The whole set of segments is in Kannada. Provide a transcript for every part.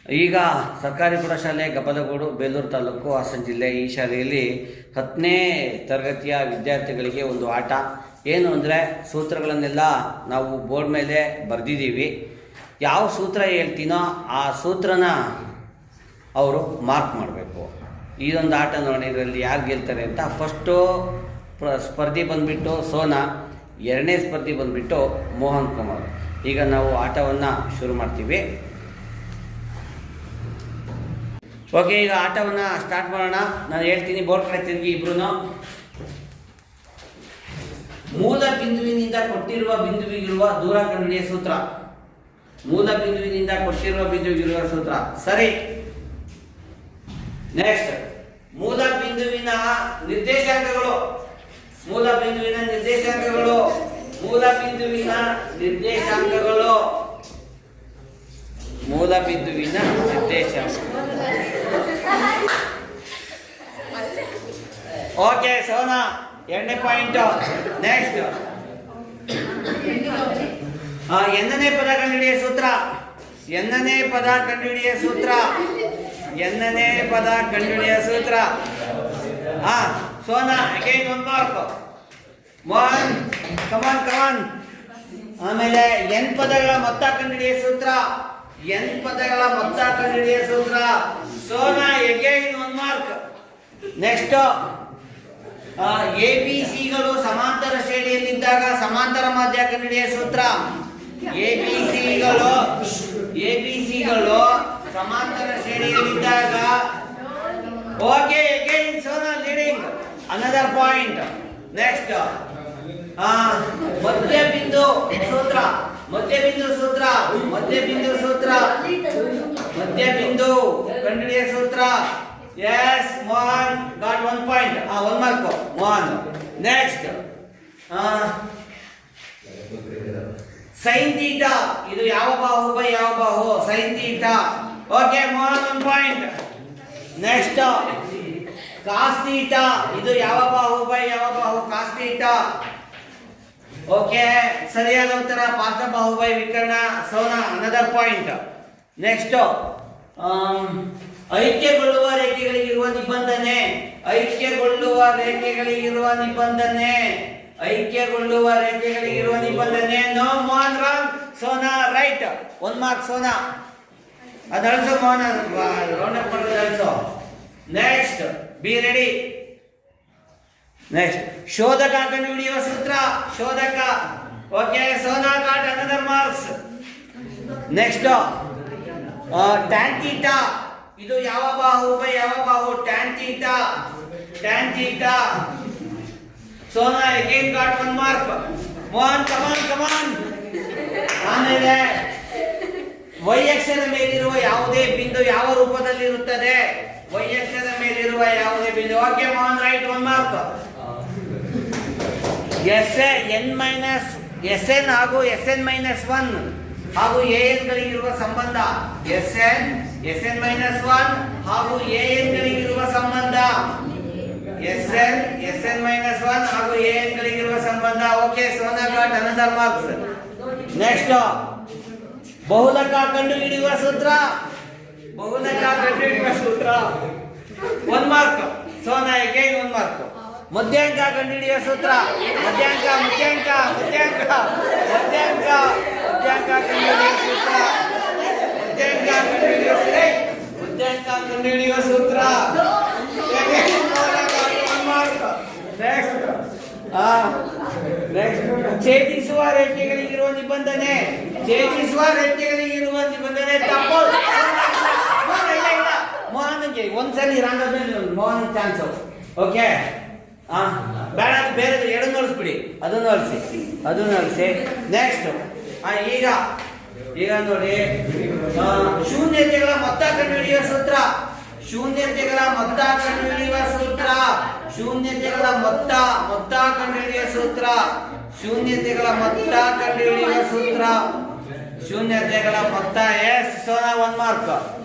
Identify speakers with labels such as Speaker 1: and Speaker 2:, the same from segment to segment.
Speaker 1: ಈಗ ಸರ್ಕಾರಿ ಪ್ರೌಢಶಾಲೆ ಗಬ್ಬಲಗೂಡು ಬೇಲೂರು ತಾಲೂಕು ಹಾಸನ ಜಿಲ್ಲೆ. ಈ ಶಾಲೆಯಲ್ಲಿ 10ನೇ ತರಗತಿಯ ವಿದ್ಯಾರ್ಥಿಗಳಿಗೆ ಒಂದು ಆಟ. ಏನು ಅಂದರೆ ಸೂತ್ರಗಳನ್ನೆಲ್ಲ ನಾವು ಬೋರ್ಡ್ ಮೇಲೆ ಬರೆದಿದ್ದೀವಿ. ಯಾವ ಸೂತ್ರ ಹೇಳ್ತೀನೋ ಆ ಸೂತ್ರನ ಅವರು ಮಾರ್ಕ್ ಮಾಡಬೇಕು. ಇದೊಂದು ಆಟ ನೋಡಿ, ಇದರಲ್ಲಿ ಯಾರು ಗೆಲ್ತಾರೆ ಅಂತ. ಫಸ್ಟು ಸ್ಪರ್ಧಿ ಬಂದುಬಿಟ್ಟು ಸೋನಾ, ಎರಡನೇ ಸ್ಪರ್ಧಿ ಬಂದುಬಿಟ್ಟು ಮೋಹನ್ ಕುಮಾರ್. ಈಗ ನಾವು ಆಟವನ್ನು ಶುರು ಮಾಡ್ತೀವಿ. ಓಕೆ, ಈಗ ಆಟವನ್ನು ಸ್ಟಾರ್ಟ್ ಮಾಡೋಣ. ನಾನು ಹೇಳ್ತೀನಿ, ಬೋರ್ಡ್ ಕಡೆ ತಿರುಗಿ ಇಬ್ರು. ಮೂಲ ಬಿಂದುವಿನಿಂದ ಕೊಟ್ಟಿರುವ ಬಿಂದುವಿಗಿರುವ ದೂರ ಕಂಡುಹಿಡಿಯುವ ಸೂತ್ರ. ಮೂಲ ಬಿಂದುವಿನಿಂದ ಕೊಟ್ಟಿರುವ ಬಿಂದುವಿಗಿರುವ ಸೂತ್ರ ಸರಿ. ನೆಕ್ಸ್ಟ್, ಮೂಲ ಬಿಂದುವಿನ ನಿರ್ದೇಶಾಂಕಗಳು. ಮೂಲ ಬಿಂದುವಿನ ನಿರ್ದೇಶಾಂಕಗಳು. ಮೂಲ ಬಿಂದುವಿನ ನಿರ್ದೇಶಾಂಕಗಳು. ಮೂಲ ಬಿಂದುವಿನ ನಿರ್ದೇಶಾಂಕ. ಓಕೆ ಸೋನಾ, 2ನೇ ಪಾಯಿಂಟ್. ನೆಕ್ಸ್ಟ್, ಎನ್ನನೇ ಪದ ಕಂಡುಹಿಡಿಯುವ ಸೂತ್ರ. ಎನ್ನನೇ ಪದ ಕಂಡುಹಿಡಿಯುವ ಸೂತ್ರ. ಎನ್ನನೇ ಪದ ಕಂಡುಹಿಡಿಯುವ ಸೂತ್ರ. Sona, again 1 mark. Mohan, come on. ಆಮೇಲೆ n ಪದಗಳ ಮೊತ್ತ ಕಂಡುಹಿಡಿಯುವ ಸೂತ್ರ. n ಪದಗಳ ಮೊತ್ತ ಕಂಡುಹಿಡಿಯುವ ಸೂತ್ರ. Sona, again 1 mark. ನೆಕ್ಸ್ಟ್, ABCಗಳು ಸಮಾಂತರ ಶ್ರೇಣಿಯಲ್ಲಿದ್ದಾಗ ಸಮಾಂತರ ಮಾಧ್ಯ ಕಂಡುಹಿಡಿಯುವ ಸೂತ್ರ. ABCಗಳು ಸಮಾಂತರ ಶ್ರೇಣಿಯಲ್ಲಿದ್ದಾಗ. Okay, again Sona leading. Another point. Next, ಮಧ್ಯಬಿಂದು ಸೂತ್ರ. ಮಧ್ಯಬಿಂದು ಸೂತ್ರ. ಮಧ್ಯಬಿಂದು ಸೂತ್ರ. ಮಧ್ಯಬಿಂದು ಕಂಡುಹಿಡಿಯುವ ಸೂತ್ರ. Yes, Mohan got 1 point. 1 mark Mohan. Next, sine theta. ಇದು ಯಾವ ಬಾಹು ಬೈ ಯಾವ ಬಾಹು? Sine theta. Okay, Mohan 1 point. Next, cos theta. ಇದು ಯಾವ ಬಾಹು ಬೈ ಯಾವ ಬಾಹು? Cos theta. ಓಕೆ, ಸರಿಯಾದ ಉತ್ತರ ಪಾರ್ಶ್ವ ಬಾಹು ಬೈ ವಿಕರ್ಣ. Sona, another point. ನೆಕ್ಸ್ಟ್, ಐಕ್ಯಗೊಳ್ಳುವ ರೇಖೆಗಳಿಗಿರುವ ನಿಬಂಧನೆ. ಐಕ್ಯಗೊಳ್ಳುವ ರೇಖೆಗಳಿಗಿರುವ ನಿಬಂಧನೆ. ಐಕ್ಯಗೊಳ್ಳುವ ರೇಖೆಗಳಿಗಿರುವ ನಿಬಂಧನೆ. No Mohan wrong. Sona right. 1 mark Sona. ಅದು ಅಳಿಸೋ ಮೋಹನ್, ರೌಂಡ್ ಅಪ್ ಮಾಡೋದು ಅಳಿಸೋ. Next, be ready. ನೆಕ್ಸ್ಟ್, ಶೋಧಕ ಕಂಡುಹಿಡಿಯುವ ಸೂತ್ರ. ಶೋಧಕ. Okay, Sona got another marks. Next, tan theta. ಇದು ಯಾವ ಬಾಹು ಬೈ ಯಾವ ಬಾಹು? Tan theta. Tan theta. Sona again got 1 mark. Mohan, come on. ಆಮೇಲೆ y ಅಕ್ಷದ ಮೇಲಿರುವ ಯಾವುದೇ ಬಿಂದು ಯಾವ ರೂಪದಲ್ಲಿ ಇರುತ್ತದೆ? y ಅಕ್ಷದ ಮೇಲಿರುವ ಯಾವುದೇ ಬಿಂದು. Okay, Mohan right. 1 mark. Sn ಹಾಗೂ Sn-1 ಹಾಗೂ an ಗಳಿಗಿರುವ ಸಂಬಂಧ. Sn-1 ಹಾಗೂ an ಗಳಿಗಿರುವ ಸಂಬಂಧ. Sn-1 ಹಾಗೂ an ಗಳಿಗಿರುವ ಸಂಬಂಧ. Okay, Sona got another marks. Next, ಬಹುಲಕ ಕಂಡುಹಿಡಿಯುವ ಸೂತ್ರ. ಬಹುಲಕ ಕಂಡುಹಿಡಿಯುವ ಸೂತ್ರ. 1 ಮಾರ್ಕ್. Sona again 1 mark. ಮಧ್ಯಾಂಕ ಕಂಡುಹಿಡಿಯುವ ಸೂತ್ರ. ಮಧ್ಯಾಂಕ ಕಂಡುಹಿಡಿಯುವ ಸೂತ್ರ. ಮಧ್ಯಾಂಕ ಕಂಡುಹಿಡಿಯುವ ಸೂತ್ರ. ನೆಕ್ಸ್ಟ್, ಛೇದಿಸುವ ರೇಖೆಗಳಿಗಿರುವ ನಿಬಂಧನೆ. ಛೇದಿಸುವ ರೇಖೆಗಳಿಗಿರುವ ನಿಬಂಧನೆ ತಪ್ಪು. ಮೋಹನ್ಗೆ ಒಂದ್ಸರಿ ರಾಂಗ್ ಆದ್ಮೇಲೆ ಮೋಹನ್ ಚಾನ್ಸ್. ಓಕೆ, ಬೇಡ, ಬೇರೆ ಎರಡನ್ನು ಅಳಿಸ್ಬಿಡಿ. ಅದನ್ನು ಅಳಿಸಿ. ನೆಕ್ಸ್ಟ್, ಈಗ ನೋಡಿ, ಶೂನ್ಯತೆಗಳ ಮೊತ್ತ ಕಂಡುಹಿಡಿಯುವ ಸೂತ್ರ. ಶೂನ್ಯತೆಗಳ ಮೊತ್ತ ಕಂಡುಹಿಡಿಯುವ ಸೂತ್ರ. ಶೂನ್ಯತೆಗಳ ಮೊತ್ತ ಕಂಡುಹಿಡಿಯುವ ಸೂತ್ರ. ಶೂನ್ಯತೆಗಳ ಮೊತ್ತ ಕಂಡುಹಿಡಿಯುವ ಸೂತ್ರ. ಶೂನ್ಯತೆಗಳ ಮೊತ್ತ. Yes, Sona 1 mark.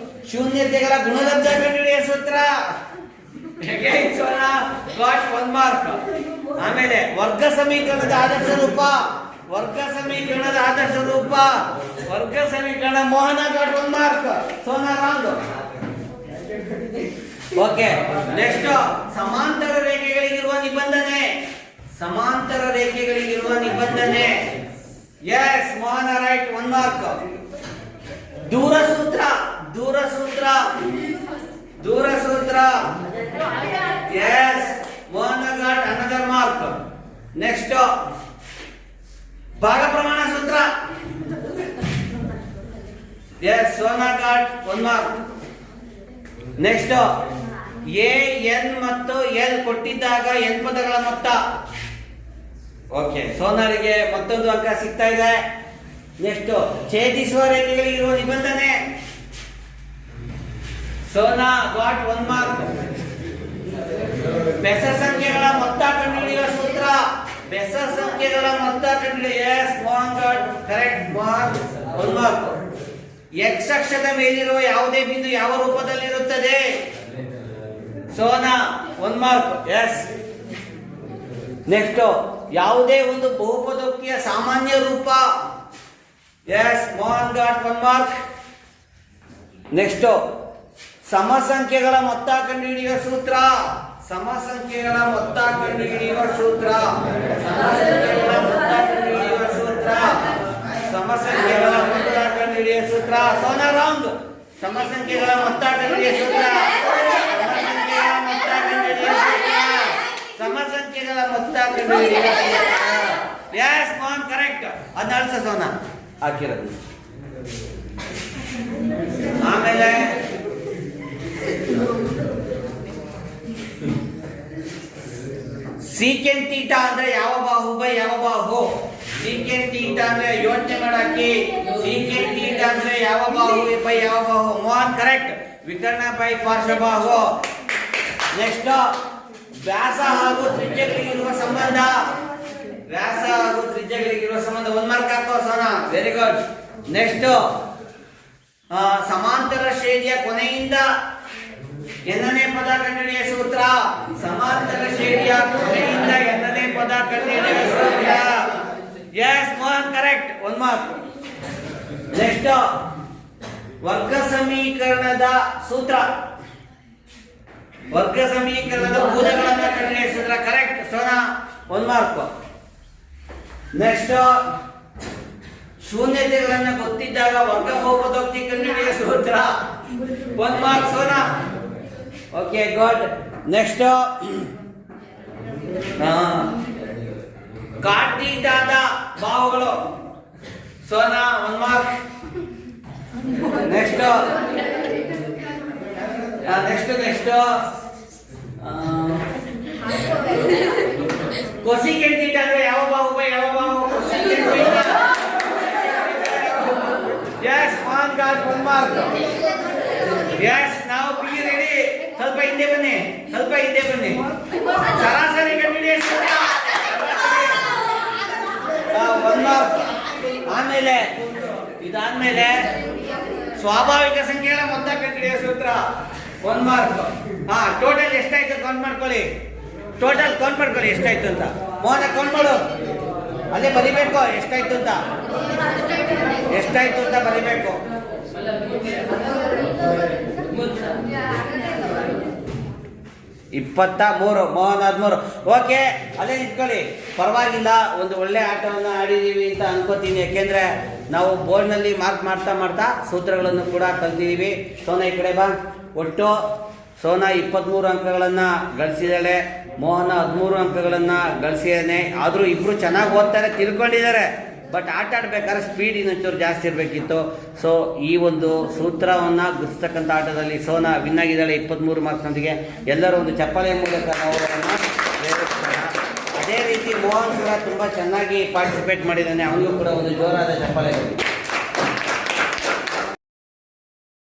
Speaker 1: ಶೂನ್ಯತೆಗಳ ಗುಣಲಬ್ಧ ಕಂಡುಹಿಡಿಯುವ ಸೂತ್ರ. Sona got 1 mark. ಆಮೇಲೆ ವರ್ಗ ಸಮೀಕರಣದ ಆದರ್ಶ ರೂಪ. ವರ್ಗ ಸಮೀಕರಣದ ಆದರ್ಶ ರೂಪ. ವರ್ಗ ಸಮೀಕರಣ. Mohan got 1 mark. Sona wrong. Okay, next ಸಮಾಂತರ ರೇಖೆಗಳಿಗಿರುವ ನಿಬಂಧನೆ. ಸಮಾಂತರ ರೇಖೆಗಳಿಗಿರುವ ನಿಬಂಧನೆ. Yes, Mohan right, 1 mark. ದೂರ ಸೂತ್ರ. ದೂರ ಸೂತ್ರ. ದೂರ ಸೂತ್ರ. Yes, Mohan got another mark. Next ಭಾಗ ಪ್ರಮಾಣ ಸೂತ್ರ. Yes, Sona got 1 mark. Next a, n ಮತ್ತು ಎಲ್ ಕೊಟ್ಟಿದ್ದಾಗ ಎನ್ ಪದಗಳ ಮೊತ್ತ. ಓಕೆ, ಸೋನಾರಿಗೆ ಮತ್ತೊಂದು ಅಂಕ ಸಿಗ್ತಾ ಇದೆ. ನೆಕ್ಸ್ಟ್ ಛೇದಿಸುವ ರೇಖೆಗಳಿಗಿರುವ ನಿಬಂಧನೆ. Sona got 1 mark. ಬೆಸ ಸಂಖ್ಯೆಗಳ ಮೊತ್ತ ಕಂಡುಹಿಡಿಯುವ ಸೂತ್ರ. ಬೆಸ ಸಂಖ್ಯೆಗಳ ಮೊತ್ತ ಕಂಡುಹಿಡಿಯುವ. Yes, Mohan got correct. Mohan 1 mark. X ಅಕ್ಷದ ಮೇಲಿರುವ ಯಾವುದೇ ಬಿಂದು ಯಾವ ರೂಪದಲ್ಲಿರುತ್ತದೆ. ಸೋನಾ 1 ಮಾರ್ಕ್. ಎಸ್. ನೆಕ್ಸ್ಟ್ ಯಾವುದೇ ಒಂದು ಬಹುಪದೋಕ್ತಿಯ ಸಾಮಾನ್ಯ ರೂಪ. Yes, Mohan got 1 mark. Next ಸಮಸಂಖ್ಯೆಗಳ ಮೊತ್ತ ಕಂಡುಹಿಡಿಯುವ ಸೂತ್ರ. ಸಮಸಂಖ್ಯೆಗಳ ಮೊತ್ತ ಕಂಡುಹಿಡಿಯುವ ಸೂತ್ರ. ಸಮಸಂಖ್ಯೆಗಳ ಮೊತ್ತ ಕಂಡುಹಿಡಿಯುವ ಸೂತ್ರ. ಸಮಸಂಖ್ಯೆಗಳ ಮೊತ್ತ ಕಂಡುಹಿಡಿಯುವ ಸೂತ್ರ. ಸೋನಾ ರಾಂಗ್. ಸಮಸಂಖ್ಯೆಗಳ ಮೊತ್ತ ಕಂಡುಹಿಡಿಯುವ ಸೂತ್ರ. ಸಮಸಂಖ್ಯೆಗಳ ಮೊತ್ತ ಕಂಡುಹಿಡಿಯುವ ಸೂತ್ರ. ಸಮಸಂಖ್ಯೆಗಳ ಮೊತ್ತ ಕಂಡುಹಿಡಿಯುವ ಸೂತ್ರ. Yes, Mohan correct. ಅದನ್ನ ಸೋನಾ ಹಾಕಿರೋದು. ಆಮೇಲೆ ಸೀಕೆಂಟ್ ಥೀಟಾ ಅಂದ್ರೆ ಯಾವ ಬಾಹು ಬೈ ಯಾವ ಬಾಹು. ಸೀಕೆಂಟ್ ಥೀಟಾ ಅಂದ್ರೆ ಯೋಚನೆ ಮಾಡಾಕಿ. ಸೀಕೆಂಟ್ ಥೀಟಾ ಅಂದ್ರೆ ಯಾವ ಬಾಹು ಬೈ ಯಾವ ಬಾಹು. ಮೋಹನ್ ಕರೆಕ್ಟ್. ವಿಕರ್ಣ ಬೈ ಪಾರ್ಶ್ವಬಾಹು. ನೆಕ್ಸ್ಟ್ ವ್ಯಾಸ ಹಾಗೂ ತ್ರಿಜ್ಯಗಳಿಗಿರುವ ಸಂಬಂಧ. ವ್ಯಾಸ ಹಾಗೂ ತ್ರಿಜ್ಯಗಳಿಗಿರುವ ಸಂಬಂಧ. 1 ಮಾರ್ಕ್ ಹಾಕೋ ಸೋನಾ. Very good. ನೆಕ್ಸ್ಟ್ ಸಮಾಂತರ ಶ್ರೇಣಿಯ ಕೊನೆಯಿಂದ ಎನ್ನನೇ ಪದ ಕಂಡುಹಿಡಿಯುವ ಸೂತ್ರ. ಸಮಾಂತರ ಶ್ರೇಣಿಯ ಕೊನೆಯಿಂದ ಎನ್ನನೇ ಪದ ಕಂಡುಹಿಡಿಯುವ ಸೂತ್ರ. Yes, Mohan correct. 1 mark. Next ವರ್ಗ ಸಮೀಕರಣದ ಸೂತ್ರ. ವರ್ಗ ಸಮೀಕರಣದ ಭುಜಗಳನ್ನು ಕಂಡುಹಿಡಿಯುವ ಸೂತ್ರ. Correct, Sona 1 mark. ನೆಕ್ಸ್ಟ್ ಶೂನ್ಯತೆಗಳನ್ನು ಗೊತ್ತಿದ್ದಾಗ ವರ್ಗ ಬಹುಪದೋಕ್ತಿ ಕಂಡುಹಿಡಿಯುವ ಸೂತ್ರ. 1 mark, Sona. Okay, good. Next cot ಥೀಟಾದ ಬಾಹುಗಳು. Sona 1 mark. Next cosecant theta ಅಂದ್ರೆ ಯಾವ ಬಾಹು ಬೈ ಯಾವ ಬಾಹು. Cosecant theta. Yes, Mohan got 1 mark. Yes, ನಾವು ಬಿ ರೆಡಿ. ಸ್ವಲ್ಪ ಹಿಂದೆ ಬನ್ನಿ, ಸ್ವಲ್ಪ ಹಿಂದೆ ಬನ್ನಿ. ಸರಾಸರಿ ಕಂಡುಹಿಡಿಯುವ ಸೂತ್ರ. 1 ಮಾರ್ಕ್. ಆಮೇಲೆ ಇದಾದ್ಮೇಲೆ ಸ್ವಾಭಾವಿಕ ಸಂಖ್ಯೆಗಳ ಮೊತ್ತ ಕಂಡುಹಿಡಿಯುವ ಸೂತ್ರ. 1 ಮಾರ್ಕ್. ಟೋಟಲ್ ಎಷ್ಟಾಯ್ತು ಕೌಂಟ್ ಮಾಡ್ಕೊಳ್ಳಿ. ಟೋಟಲ್ ಕೌಂಟ್ ಮಾಡ್ಕೊಳ್ಳಿ ಎಷ್ಟಾಯ್ತು ಅಂತ. ಮೋಹನ ಕೌಂಟ್ ಮಾಡು. ಅಲ್ಲೇ ಬರಿಬೇಕು ಎಷ್ಟಾಯ್ತು ಅಂತ. ಎಷ್ಟಾಯ್ತು ಅಂತ ಬರಿಬೇಕು. 23. ಮೋಹನ್ 13. ಓಕೆ, ಅಲ್ಲೇ ನಿಂತ್ಕೊಳ್ಳಿ, ಪರವಾಗಿಲ್ಲ. ಒಂದು ಒಳ್ಳೆ ಆಟವನ್ನು ಆಡಿದ್ದೀವಿ ಅಂತ ಅನ್ಕೋತೀನಿ. ಯಾಕೆಂದ್ರೆ ನಾವು ಬೋರ್ಡ್ನಲ್ಲಿ ಮಾರ್ಕ್ ಮಾಡ್ತಾ ಮಾಡ್ತಾ ಸೂತ್ರಗಳನ್ನು ಕೂಡ ಕಲ್ತಿದ್ದೀವಿ. ಸೋನಾ ಈ ಕಡೆ ಬಾ. ಒಟ್ಟು ಸೋನಾ 23 ಅಂಕಗಳನ್ನು ಗಳಿಸಿದ್ದಾಳೆ. ಮೋಹನ 13 ಅಂಕಗಳನ್ನು ಗಳಿಸಿದ್ದಾನೆ. ಆದರೂ ಇಬ್ಬರು ಚೆನ್ನಾಗಿ ಓದ್ತಾರೆ, ತಿಳ್ಕೊಂಡಿದ್ದಾರೆ. ಬಟ್ ಆಟ ಆಡ್ಬೇಕಾದ್ರೆ ಸ್ಪೀಡ್ ಇನ್ನೊಂಚೂರು ಜಾಸ್ತಿ ಇರಬೇಕಿತ್ತು. ಸೊ ಈ ಒಂದು ಸೂತ್ರವನ್ನು ಗುರುಸ್ತಕ್ಕಂಥ ಆಟದಲ್ಲಿ ಸೋನಾ ವಿನ್ ಆಗಿದ್ದಾಳೆ 23 ಮಾರ್ಕ್ಸ್ನೊಂದಿಗೆ. ಎಲ್ಲರೂ ಒಂದು ಚಪ್ಪಾಳೆಯ ಮೂಲಕ ನಾವು ಅವರನ್ನು ಪ್ರೇರೇಪಿಸೋಣ. ಅದೇ ರೀತಿ ಮೋಹನ್ ಕೂಡ ತುಂಬ ಚೆನ್ನಾಗಿ ಪಾರ್ಟಿಸಿಪೇಟ್ ಮಾಡಿದ್ದಾನೆ. ಅವನಿಗೂ ಕೂಡ ಒಂದು ಜೋರಾದ ಚಪ್ಪಾಳೆ.